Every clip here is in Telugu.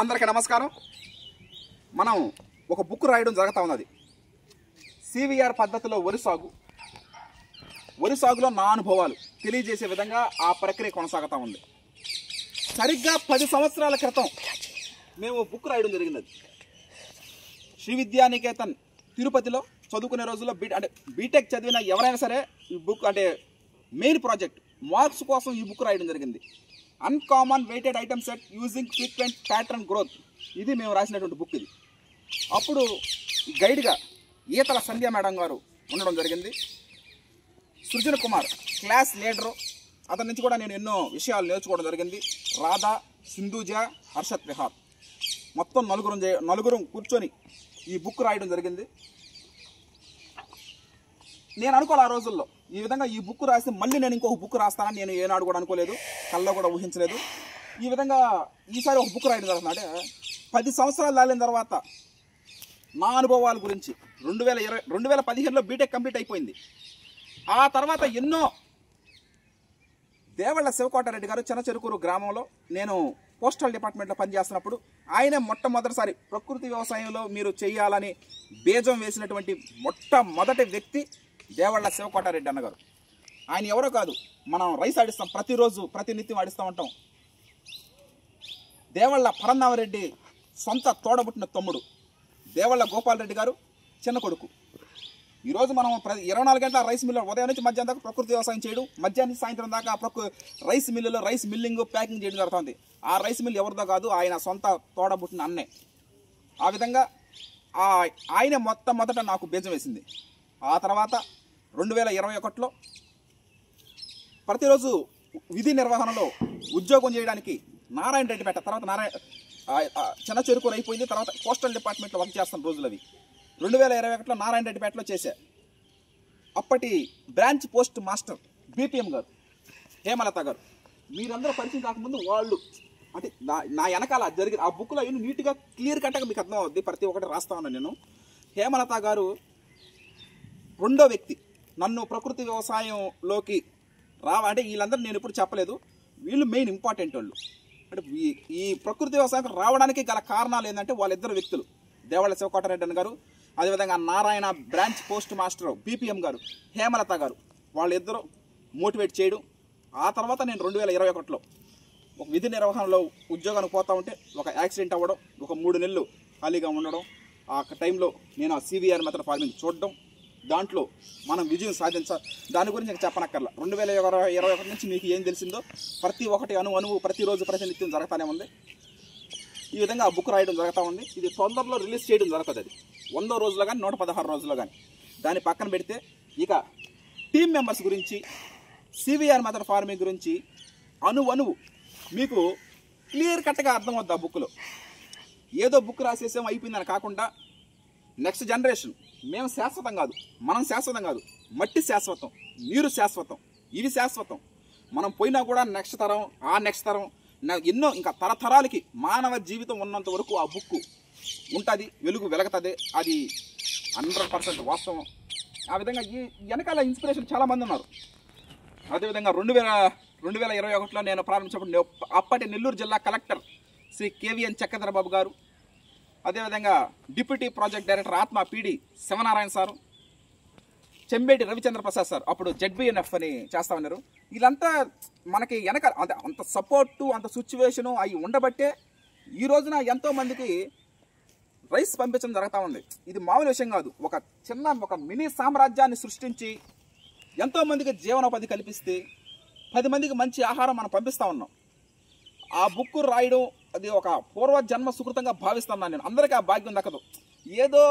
అందరికీ నమస్కారం. మనం ఒక బుక్ రాయడం జరుగుతూ ఉన్నది. సివిఆర్ పద్ధతిలో వరి సాగులో నా అనుభవాలు తెలియజేసే విధంగా ఆ ప్రక్రియ కొనసాగుతూ ఉంది. సరిగ్గా 10 సంవత్సరాల క్రితం మేము బుక్ రాయడం జరిగింది. శ్రీ విద్యానికేతన్ తిరుపతిలో చదువుకునే రోజుల్లో బీటెక్ చదివిన ఎవరైనా సరే ఈ బుక్ మెయిన్ ప్రాజెక్ట్ మార్క్స్ కోసం ఈ బుక్ రాయడం జరిగింది. Uncommon weighted item set using frequent pattern growth, ఇది మేము రాసినటువంటి బుక్. ఇది అప్పుడు గైడ్గా ఈతల సంధ్య మేడం గారు ఉండడం జరిగింది. సృజన్ కుమార్ క్లాస్ లీడరు, అతని నుంచి కూడా నేను ఎన్నో విషయాలు నేర్చుకోవడం జరిగింది. రాధా, సింధూజ, హర్షత్ విహార్, మొత్తం నలుగురు కూర్చొని ఈ బుక్ రాయడం జరిగింది. నేను అనుకోవాలి ఆ రోజుల్లో ఈ విధంగా ఈ బుక్ రాసి మళ్ళీ నేను ఇంకొక బుక్ రాస్తానని నేను ఏనాడు కూడా అనుకోలేదు, కల్లో కూడా ఊహించలేదు. ఈ విధంగా ఈసారి ఒక బుక్ రాయడం జరుగుతుంది. 10 సంవత్సరాలు దాలిన తర్వాత నా అనుభవాల గురించి 2015లో బీటెక్ కంప్లీట్ అయిపోయింది. ఆ తర్వాత ఎన్నో దేవళ్ళ శివకోటారెడ్డి గారు చెనచెరుకూరు గ్రామంలో నేను పోస్టల్ డిపార్ట్మెంట్లో పనిచేస్తున్నప్పుడు ఆయన మొట్టమొదటిసారి ప్రకృతి వ్యవసాయంలో మీరు చేయాలని బీజం వేసినటువంటి మొట్టమొదటి వ్యక్తి దేవళ్ళ శివకోటారెడ్డి అన్నగారు. ఆయన ఎవరో కాదు, మనం రైస్ ఆడిస్తాం, ప్రతిరోజు ప్రతినిత్యం ఆడిస్తూ ఉంటాం. దేవళ్ళ పరంధామరెడ్డి సొంత తోడబుట్టిన తమ్ముడు దేవళ్ళ గోపాలరెడ్డి గారు చిన్న కొడుకు. ఈరోజు మనం 24 గంటల రైస్ మిల్లు, ఉదయం నుంచి మధ్యాహ్నం దాకా ప్రకృతి వ్యవసాయం చేయడం, మధ్యాహ్నం నుంచి సాయంత్రం దాకా రైస్ మిల్లులో రైస్ మిల్లింగ్ ప్యాకింగ్ చేయడం జరుగుతుంది. ఆ రైస్ మిల్ ఎవరిదో కాదు, ఆయన సొంత తోడబుట్టిన అన్నే. ఆ విధంగా ఆయన మొట్టమొదట నాకు బీజం వేసింది. ఆ తర్వాత 2021లో ప్రతిరోజు విధి నిర్వహణలో ఉద్యోగం చేయడానికి నారాయణ రెడ్డిపేట, తర్వాత చిన్న చెరుకూరు అయిపోయింది, తర్వాత పోస్టల్ డిపార్ట్మెంట్లో వర్క్ చేస్తున్న రోజులు అవి. 2021లో నారాయణ రెడ్డిపేటలో చేశా. అప్పటి బ్రాంచ్ పోస్ట్ మాస్టర్ బీపీఎం గారు, హేమలత గారు, మీరందరూ పరిచయం కాకముందు వాళ్ళు నా వెనకాల జరిగిన ఆ బుక్లో ఇన్ని నీట్గా క్లియర్ కట్గా మీకు అర్థం అవుద్ది, ప్రతి ఒక్కటి రాస్తా ఉన్నాను నేను. హేమలత గారు రెండో వ్యక్తి నన్ను ప్రకృతి వ్యవసాయంలోకి వీళ్ళందరూ నేను ఎప్పుడు చెప్పలేదు, వీళ్ళు మెయిన్ ఇంపార్టెంట్ వాళ్ళు. ఈ ప్రకృతి వ్యవసాయం రావడానికి గల కారణాలు ఏంటంటే వాళ్ళిద్దరు వ్యక్తులు, దేవళ్ళ శివకోటారెడ్డి గారు, అదేవిధంగా Narayana branch post master BPM గారు, హేమలత గారు, వాళ్ళిద్దరూ మోటివేట్ చేయడం. ఆ తర్వాత నేను 2021లో ఒక విధి నిర్వహణలో ఉద్యోగానికి పోతా ఉంటే ఒక యాక్సిడెంట్ అవ్వడం, ఒక 3 నెలలు ఖాళీగా ఉండడం. ఆ టైంలో నేను ఆ సివిఆర్ మెథడ్ ఫార్మింగ్ చూడడం, దాంట్లో మనం విజయం సాధించాలి. దాని గురించి నాకు చెప్పనక్కర్లా. 2021 నుంచి మీకు ఏం తెలిసిందో ప్రతి ఒక్కటి అణువు ప్రతిరోజు ప్రతినిత్యం జరుగుతూనే ఉంది. ఈ విధంగా ఆ బుక్ రాయడం జరుగుతూ ఉంది. ఇది తొందరలో రిలీజ్ చేయడం జరుగుతుంది. అది 100 రోజుల్లో కానీ 116 రోజుల్లో కానీ. దాన్ని పక్కన పెడితే ఇక టీమ్ మెంబర్స్ గురించి, సివిఆర్ మెథడ్ ఫార్మింగ్ గురించి అణువు మీకు క్లియర్ కట్గా అర్థమవుద్ది ఆ బుక్లో. ఏదో బుక్ రాసేసాం అయిపోయిందని కాకుండా నెక్స్ట్ జనరేషన్, మేము శాశ్వతం కాదు, మనం శాశ్వతం కాదు, మట్టి శాశ్వతం, నీరు శాశ్వతం, ఇవి శాశ్వతం. మనం పోయినా కూడా నెక్స్ట్ తరం, ఆ నెక్స్ట్ తరం, ఎన్నో ఇంకా తరతరాలకి మానవ జీవితం ఉన్నంత వరకు ఆ బుక్ ఉంటుంది, వెలుగుతుంది. అది 100% వాస్తవం. ఆ విధంగా ఈ వెనకాల ఇన్స్పిరేషన్ చాలామంది ఉన్నారు. అదేవిధంగా 2021లో నేను ప్రారంభించినప్పుడు అప్పటి నెల్లూరు జిల్లా కలెక్టర్ శ్రీ కేవీఎన్ చక్రధర బాబు గారు, అదేవిధంగా డిప్యూటీ ప్రాజెక్ట్ డైరెక్టర్ ఆత్మ PD Sivanarayana sir, Chembeti Ravichandra Prasad sir, అప్పుడు జెడ్బిఎన్ఎఫ్ అని చేస్తా ఉన్నారు. వీళ్ళంతా మనకి వెనక అంత సపోర్టు, అంత సిచ్యువేషను అవి ఉండబట్టే ఈ రోజున ఎంతోమందికి రైస్ పంపించడం జరుగుతూ ఉంది. ఇది మామూలు విషయం కాదు. ఒక మినీ సామ్రాజ్యాన్ని సృష్టించి ఎంతోమందికి జీవనోపాధి కల్పిస్తే 10 మందికి మంచి ఆహారం మనం పంపిస్తూ ఉన్నాం. ఆ బుక్ రాయడం అది ఒక పూర్వజన్మ సుకృతంగా భావిస్తున్నాను నేను. అందరికీ ఆ భాగ్యం దక్కదు. ఏదో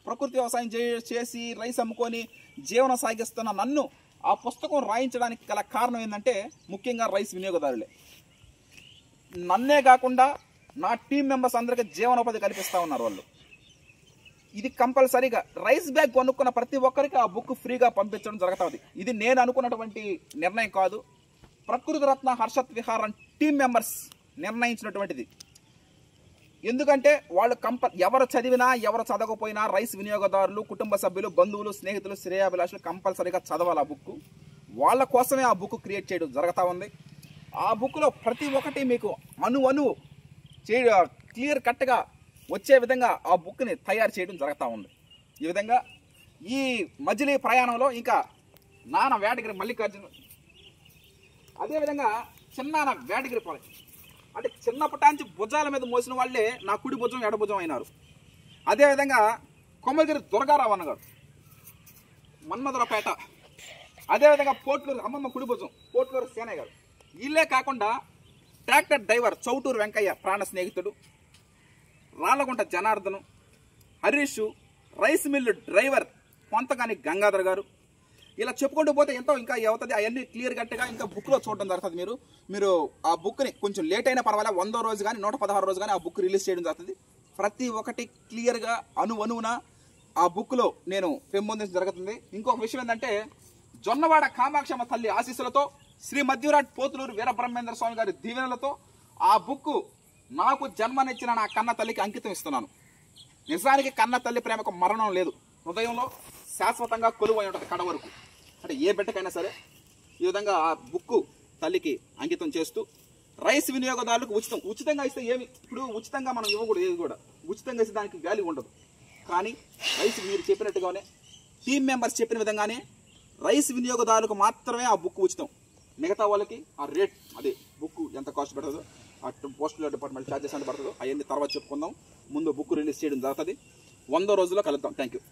ప్రకృతి వ్యవసాయం చేసి రైస్ అమ్ముకొని జీవనం సాగిస్తున్న నన్ను ఆ పుస్తకం రాయించడానికి గల కారణం ఏంటంటే ముఖ్యంగా రైస్ వినియోగదారులే. నన్నే కాకుండా నా టీం మెంబర్స్ అందరికీ జీవనోపాధి కల్పిస్తూ ఉన్నారు వాళ్ళు. ఇది కంపల్సరీగా రైస్ బ్యాగ్ కొనుక్కున్న ప్రతి ఒక్కరికి ఆ బుక్ ఫ్రీగా పంపించడం జరుగుతుంది. ఇది నేను అనుకున్నటువంటి నిర్ణయం కాదు, ప్రకృతి రత్న హర్షత్ విహార్ టీం మెంబర్స్ నిర్ణయించినటువంటిది. ఎందుకంటే వాళ్ళు ఎవరు చదివినా ఎవరు చదవకపోయినా రైస్ వినియోగదారులు, కుటుంబ సభ్యులు, బంధువులు, స్నేహితులు, శ్రేయాభిలాషులు కంపల్సరీగా చదవాలి ఆ బుక్. వాళ్ళ కోసమే ఆ బుక్ క్రియేట్ చేయడం జరుగుతూ ఉంది. ఆ బుక్లో ప్రతి ఒక్కటి మీకు అణువు క్లియర్ కట్గా వచ్చే విధంగా ఆ బుక్ని తయారు చేయడం జరుగుతూ ఉంది. ఈ విధంగా ఈ మజిలీ ప్రయాణంలో ఇంకా నాన్న వేటగిరి మల్లికార్జున, అదేవిధంగా చిన్నాన్న వేటగిరి పాలెం, అంటే చిన్నప్పటాంచి భుజాల మీద మోసిన వాళ్ళే నా కుడి భుజం ఎడభుజం అయినారు. అదేవిధంగా కొమ్మగిరి దుర్గారావు అన్నగారు, మన్మధురపేట, అదేవిధంగా పోట్లూరు అమ్మమ్మ కుడి భుజం పోట్లూరు సేనయ్య గారు. వీళ్ళే కాకుండా ట్రాక్టర్ డ్రైవర్ చౌటూరు వెంకయ్య ప్రాణ స్నేహితుడు, Rallagunta Janardhan, Harish, rice mill driver Konthagani Gangadhar garu. ఇలా చెప్పుకుంటూ పోతే ఎంతో ఇంకా అవుతుంది. అవన్నీ క్లియర్ కట్గా ఇంకా బుక్లో చూడడం జరుగుతుంది. మీరు ఆ బుక్ని కొంచెం లేట్ అయినా పర్వాలేదు, 100వ రోజు కానీ 116వ రోజు కానీ ఆ బుక్ రిలీజ్ చేయడం జరుగుతుంది. ప్రతి ఒక్కటి క్లియర్గా అణువున ఆ బుక్లో నేను పెంపొందించడం జరుగుతుంది. ఇంకొక విషయం ఏంటంటే, జొన్నవాడ కామాక్షమ్మ తల్లి ఆశీస్సులతో, శ్రీ మధ్యరాట్ పోతులూరు వీరబ్రహ్మేంద్ర స్వామి గారి దీవెనలతో ఆ బుక్ నాకు జన్మనిచ్చిన నా కన్న తల్లికి అంకితం ఇస్తున్నాను. నిజానికి కన్న తల్లి ప్రేమకు మరణం లేదు, హృదయంలో శాశ్వతంగా కొలువై ఉంటుంది కడ వరకు. అంటే ఏ బిడ్డకైనా సరే ఈ విధంగా ఆ బుక్ తల్లికి అంకితం చేస్తూ, రైస్ వినియోగదారులకు ఉచితంగా ఇస్తే ఏమి, ఇప్పుడు ఉచితంగా మనం ఇవ్వకూడదు, ఏది కూడా ఉచితంగా ఇస్తే దానికి గాలి ఉండదు. కానీ రైస్ మీరు చెప్పినట్టుగానే టీం మెంబర్స్ చెప్పిన విధంగానే రైస్ వినియోగదారులకు మాత్రమే ఆ బుక్ ఉచితం. మిగతా వాళ్ళకి ఆ రేట్, అదే బుక్ ఎంత కాస్ట్ పడుతుందో, ఆ పోస్టల్ డిపార్ట్మెంట్ ఛార్జెస్ ఎంత పడుతుందో అవన్నీ తర్వాత చెప్పుకుందాం. ముందు బుక్ రిలీజ్ చేయడం జరుగుతుంది. 100వ రోజుల్లో కలుద్దాం. Thank you.